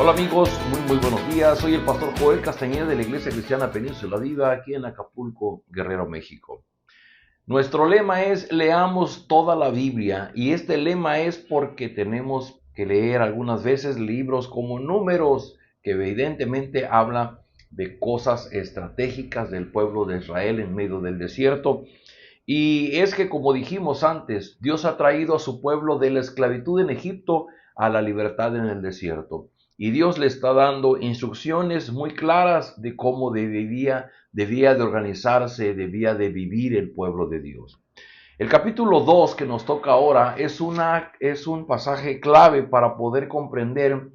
Hola amigos, muy buenos días. Soy el pastor Joel Castañeda de la Iglesia Cristiana Península Viva aquí en Acapulco, Guerrero, México. Nuestro lema es leamos toda la Biblia, y este lema es porque tenemos que leer algunas veces libros como Números, que evidentemente habla de cosas estratégicas del pueblo de Israel en medio del desierto. Y es que, como dijimos antes, Dios ha traído a su pueblo de la esclavitud en Egipto a la libertad en el desierto. Y Dios le está dando instrucciones muy claras de cómo debía de organizarse, debía de vivir el pueblo de Dios. El capítulo 2 que nos toca ahora es un pasaje clave para poder comprender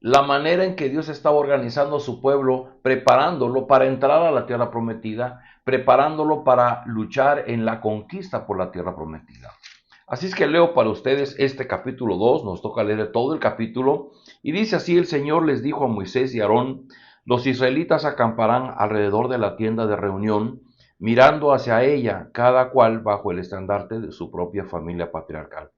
la manera en que Dios estaba organizando a su pueblo, preparándolo para entrar a la tierra prometida, preparándolo para luchar en la conquista por la tierra prometida. Así es que leo para ustedes este capítulo 2, nos toca leer todo el capítulo, y dice así: el Señor les dijo a Moisés y Aarón: los israelitas acamparán alrededor de la tienda de reunión, mirando hacia ella, cada cual bajo el estandarte de su propia familia patriarcal.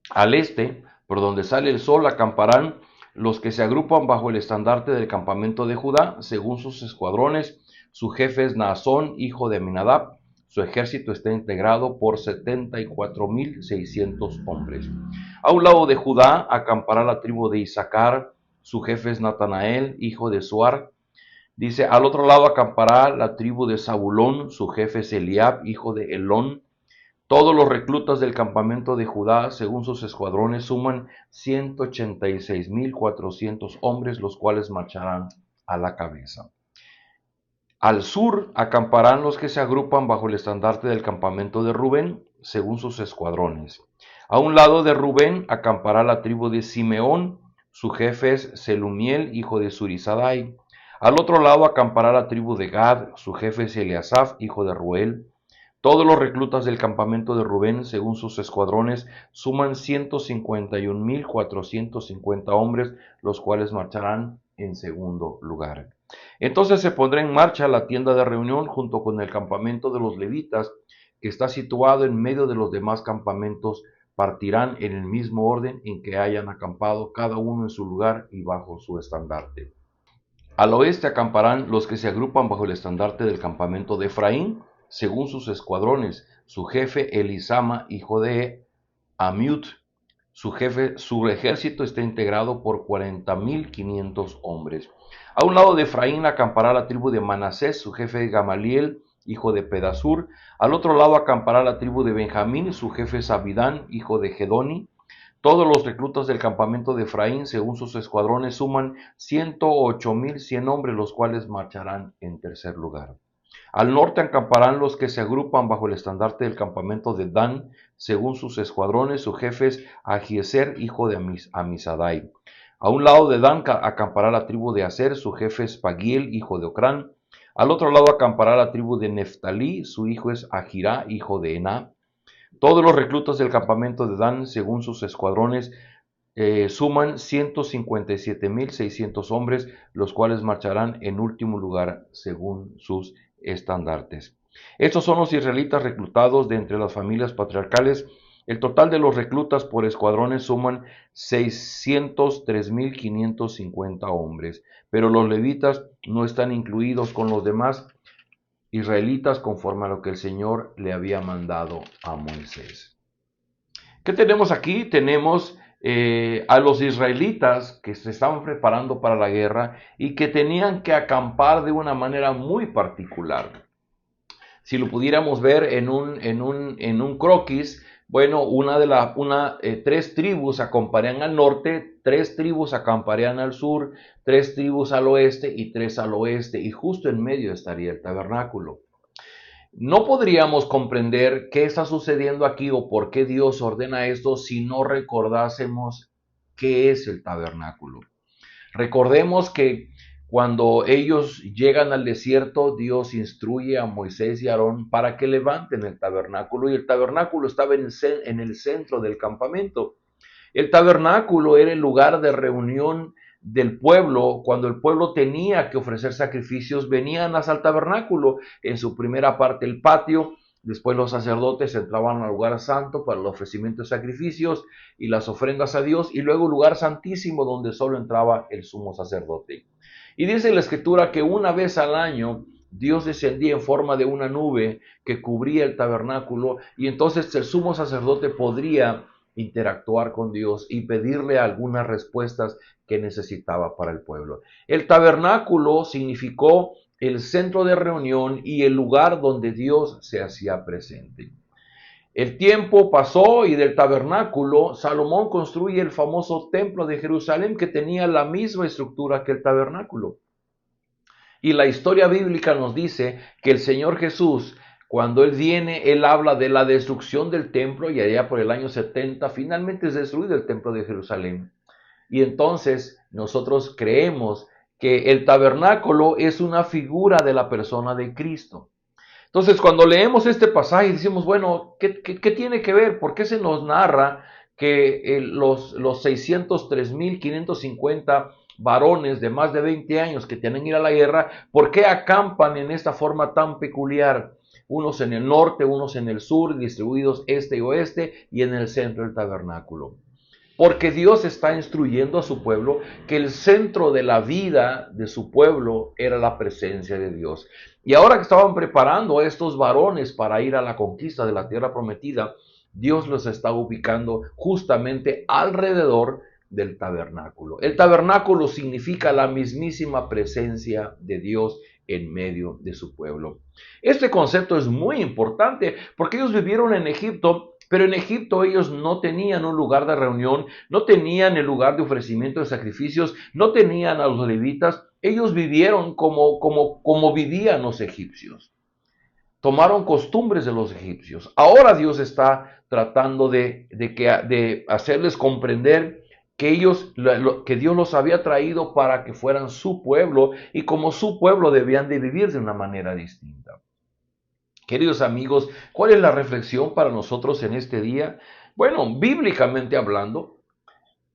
Al este, por donde sale el sol, acamparán los que se agrupan bajo el estandarte del campamento de Judá, según sus escuadrones. Su jefe es Naasón, hijo de Aminadab. Su ejército está integrado por 74,600 hombres. A un lado de Judá acampará la tribu de Isaacar. Su jefe es Natanael, hijo de Suar. Dice: al otro lado acampará la tribu de Zabulón. Su jefe es Eliab, hijo de Elón. Todos los reclutas del campamento de Judá, según sus escuadrones, suman 186,400 hombres, los cuales marcharán a la cabeza. Al sur acamparán los que se agrupan bajo el estandarte del campamento de Rubén, según sus escuadrones. A un lado de Rubén acampará la tribu de Simeón. Su jefe es Selumiel, hijo de Zurizadai. Al otro lado acampará la tribu de Gad. Su jefe es Eliasaf, hijo de Ruel. Todos los reclutas del campamento de Rubén, según sus escuadrones, suman 151,450 hombres, los cuales marcharán en segundo lugar. Entonces se pondrá en marcha la tienda de reunión junto con el campamento de los levitas, que está situado en medio de los demás campamentos. Partirán en el mismo orden en que hayan acampado, cada uno en su lugar y bajo su estandarte. Al oeste acamparán los que se agrupan bajo el estandarte del campamento de Efraín, según sus escuadrones. Su jefe Elisama, hijo de Amiud. Su ejército está integrado por 40,500 hombres. A un lado de Efraín acampará la tribu de Manasés. Su jefe es Gamaliel, hijo de Pedasur. Al otro lado acampará la tribu de Benjamín. Su jefe es Abidán, hijo de Gedoni. Todos los reclutas del campamento de Efraín, según sus escuadrones, suman 108,100 hombres, los cuales marcharán en tercer lugar. Al norte acamparán los que se agrupan bajo el estandarte del campamento de Dan, según sus escuadrones. Su jefe es Ahiezer, hijo de Amisadai. A un lado de Dan acampará la tribu de Aser. Su jefe es Pagiel, hijo de Ocrán. Al otro lado acampará la tribu de Neftalí. Su hijo es Ahirá, hijo de Ená. Todos los reclutas del campamento de Dan, según sus escuadrones, suman 157,600 hombres, los cuales marcharán en último lugar según sus estandartes. Estos son los israelitas reclutados de entre las familias patriarcales. El total de los reclutas por escuadrones suman 603,550 hombres, pero los levitas no están incluidos con los demás israelitas conforme a lo que el Señor le había mandado a Moisés. ¿Qué tenemos aquí? Tenemos a los israelitas que se estaban preparando para la guerra y que tenían que acampar de una manera muy particular. Si lo pudiéramos ver en un croquis, bueno, tres tribus acamparían al norte, 3 tribus acamparían al sur, 3 tribus al oeste y 3 al oeste, y justo en medio estaría el tabernáculo. No podríamos comprender qué está sucediendo aquí o por qué Dios ordena esto si no recordásemos qué es el tabernáculo. Recordemos que cuando ellos llegan al desierto, Dios instruye a Moisés y Aarón para que levanten el tabernáculo, y el tabernáculo estaba en el centro del campamento. El tabernáculo era el lugar de reunión del pueblo. Cuando el pueblo tenía que ofrecer sacrificios, venían hasta el tabernáculo. En su primera parte el patio, Después los sacerdotes entraban al lugar santo para el ofrecimiento de sacrificios y las ofrendas a Dios, y luego el lugar santísimo donde solo entraba el sumo sacerdote. Y dice la escritura que una vez al año Dios descendía en forma de una nube que cubría el tabernáculo, y entonces el sumo sacerdote podría interactuar con Dios y pedirle algunas respuestas que necesitaba para el pueblo. El tabernáculo significó el centro de reunión y el lugar donde Dios se hacía presente. El tiempo pasó y del tabernáculo Salomón construye el famoso templo de Jerusalén, que tenía la misma estructura que el tabernáculo. Y la historia bíblica nos dice que el Señor Jesús, cuando Él viene, Él habla de la destrucción del templo, y allá por el año 70 finalmente es destruido el templo de Jerusalén. Y entonces nosotros creemos que el tabernáculo es una figura de la persona de Cristo. Entonces, cuando leemos este pasaje decimos, bueno, ¿qué tiene que ver? ¿Por qué se nos narra que los 603.550 varones de más de 20 años que tienen que ir a la guerra, por qué acampan en esta forma tan peculiar? Unos en el norte, unos en el sur, distribuidos este y oeste, y en el centro del tabernáculo. Porque Dios está instruyendo a su pueblo que el centro de la vida de su pueblo era la presencia de Dios. Y ahora que estaban preparando a estos varones para ir a la conquista de la tierra prometida, Dios los está ubicando justamente alrededor del tabernáculo. El tabernáculo significa la mismísima presencia de Dios en medio de su pueblo. Este concepto es muy importante porque ellos vivieron en Egipto, pero en Egipto ellos no tenían un lugar de reunión, no tenían el lugar de ofrecimiento de sacrificios, no tenían a los levitas. Ellos vivieron como vivían los egipcios. Tomaron costumbres de los egipcios. Ahora Dios está tratando de hacerles comprender que que Dios los había traído para que fueran su pueblo, y como su pueblo debían de vivir de una manera distinta. Queridos amigos, ¿cuál es la reflexión para nosotros en este día? Bueno, bíblicamente hablando,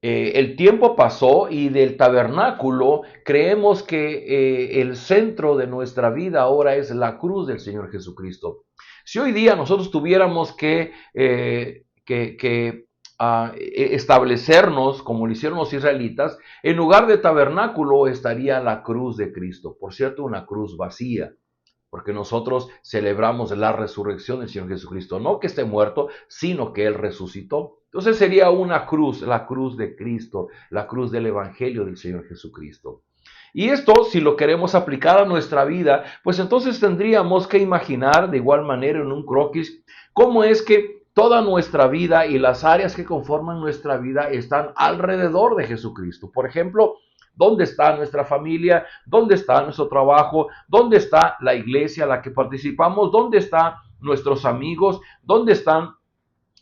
el tiempo pasó y del tabernáculo creemos que el centro de nuestra vida ahora es la cruz del Señor Jesucristo. Si hoy día nosotros tuviéramos que establecernos como lo hicieron los israelitas, en lugar de tabernáculo estaría la cruz de Cristo. Por cierto, una cruz vacía, porque nosotros celebramos la resurrección del Señor Jesucristo, no que esté muerto, sino que Él resucitó. Entonces sería una cruz, la cruz de Cristo, la cruz del Evangelio del Señor Jesucristo. Y esto, si lo queremos aplicar a nuestra vida, pues entonces tendríamos que imaginar de igual manera en un croquis cómo es que toda nuestra vida y las áreas que conforman nuestra vida están alrededor de Jesucristo. Por ejemplo, ¿dónde está nuestra familia? ¿Dónde está nuestro trabajo? ¿Dónde está la iglesia a la que participamos? ¿Dónde están nuestros amigos? ¿Dónde están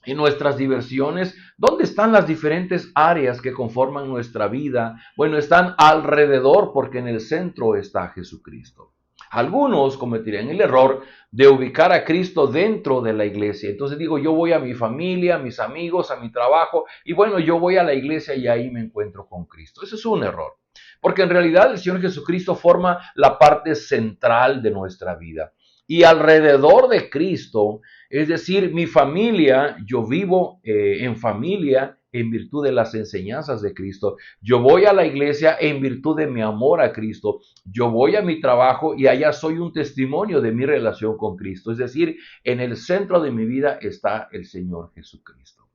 en nuestras diversiones? ¿Dónde están las diferentes áreas que conforman nuestra vida? Bueno, están alrededor, porque en el centro está Jesucristo. Algunos cometerían el error de ubicar a Cristo dentro de la iglesia. Entonces digo, yo voy a mi familia, a mis amigos, a mi trabajo, y bueno, yo voy a la iglesia y ahí me encuentro con Cristo. Ese es un error, porque en realidad el Señor Jesucristo forma la parte central de nuestra vida. Y alrededor de Cristo, es decir, mi familia, yo vivo en familia en virtud de las enseñanzas de Cristo. Yo voy a la iglesia en virtud de mi amor a Cristo. Yo voy a mi trabajo y allá soy un testimonio de mi relación con Cristo. Es decir, en el centro de mi vida está el Señor Jesucristo.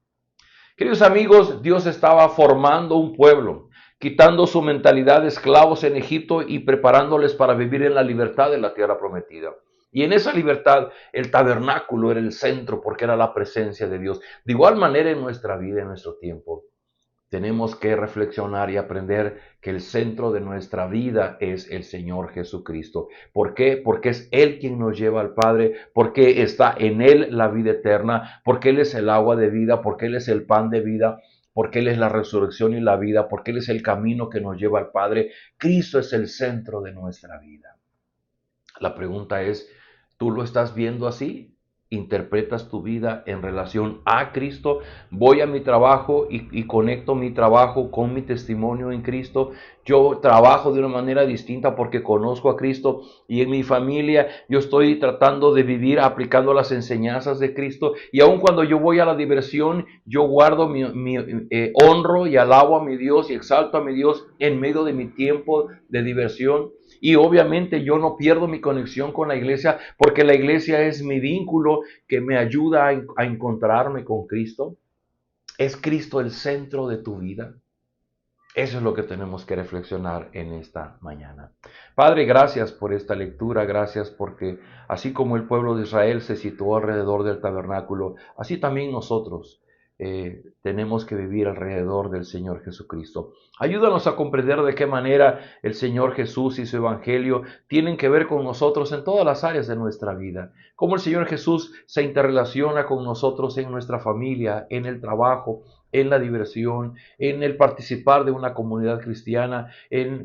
Queridos amigos, Dios estaba formando un pueblo, quitando su mentalidad de esclavos en Egipto y preparándoles para vivir en la libertad de la tierra prometida. Y en esa libertad el tabernáculo era el centro, porque era la presencia de Dios. De igual manera en nuestra vida, en nuestro tiempo, tenemos que reflexionar y aprender que el centro de nuestra vida es el Señor Jesucristo. ¿Por qué? Porque es Él quien nos lleva al Padre, porque está en Él la vida eterna, porque Él es el agua de vida, porque Él es el pan de vida, porque Él es la resurrección y la vida, porque Él es el camino que nos lleva al Padre. Cristo es el centro de nuestra vida. La pregunta es, ¿tú lo estás viendo así? interpretas tu vida en relación a Cristo. Voy a mi trabajo y conecto mi trabajo con mi testimonio en Cristo. Yo trabajo de una manera distinta porque conozco a Cristo, y en mi familia yo estoy tratando de vivir aplicando las enseñanzas de Cristo, y aun cuando yo voy a la diversión, yo guardo honro y alabo a mi Dios y exalto a mi Dios en medio de mi tiempo de diversión. Y obviamente yo no pierdo mi conexión con la iglesia, porque la iglesia es mi vínculo que me ayuda a encontrarme con Cristo. ¿Es Cristo el centro de tu vida? Eso es lo que tenemos que reflexionar en esta mañana. Padre, gracias por esta lectura, gracias porque así como el pueblo de Israel se situó alrededor del tabernáculo, así también nosotros tenemos que vivir alrededor del Señor Jesucristo. Ayúdanos a comprender de qué manera el Señor Jesús y su Evangelio tienen que ver con nosotros en todas las áreas de nuestra vida. Cómo el Señor Jesús se interrelaciona con nosotros en nuestra familia, en el trabajo, en la diversión, en el participar de una comunidad cristiana,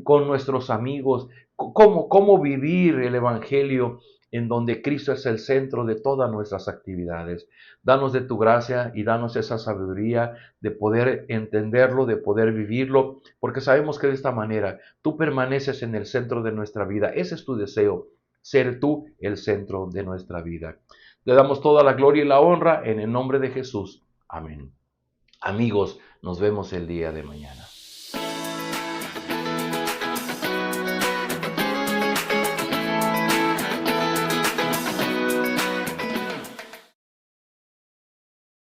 con nuestros amigos, cómo vivir el Evangelio en donde Cristo es el centro de todas nuestras actividades. Danos de tu gracia y danos esa sabiduría de poder entenderlo, de poder vivirlo, porque sabemos que de esta manera tú permaneces en el centro de nuestra vida. Ese es tu deseo, ser tú el centro de nuestra vida. Le damos toda la gloria y la honra en el nombre de Jesús. Amén. Amigos, nos vemos el día de mañana.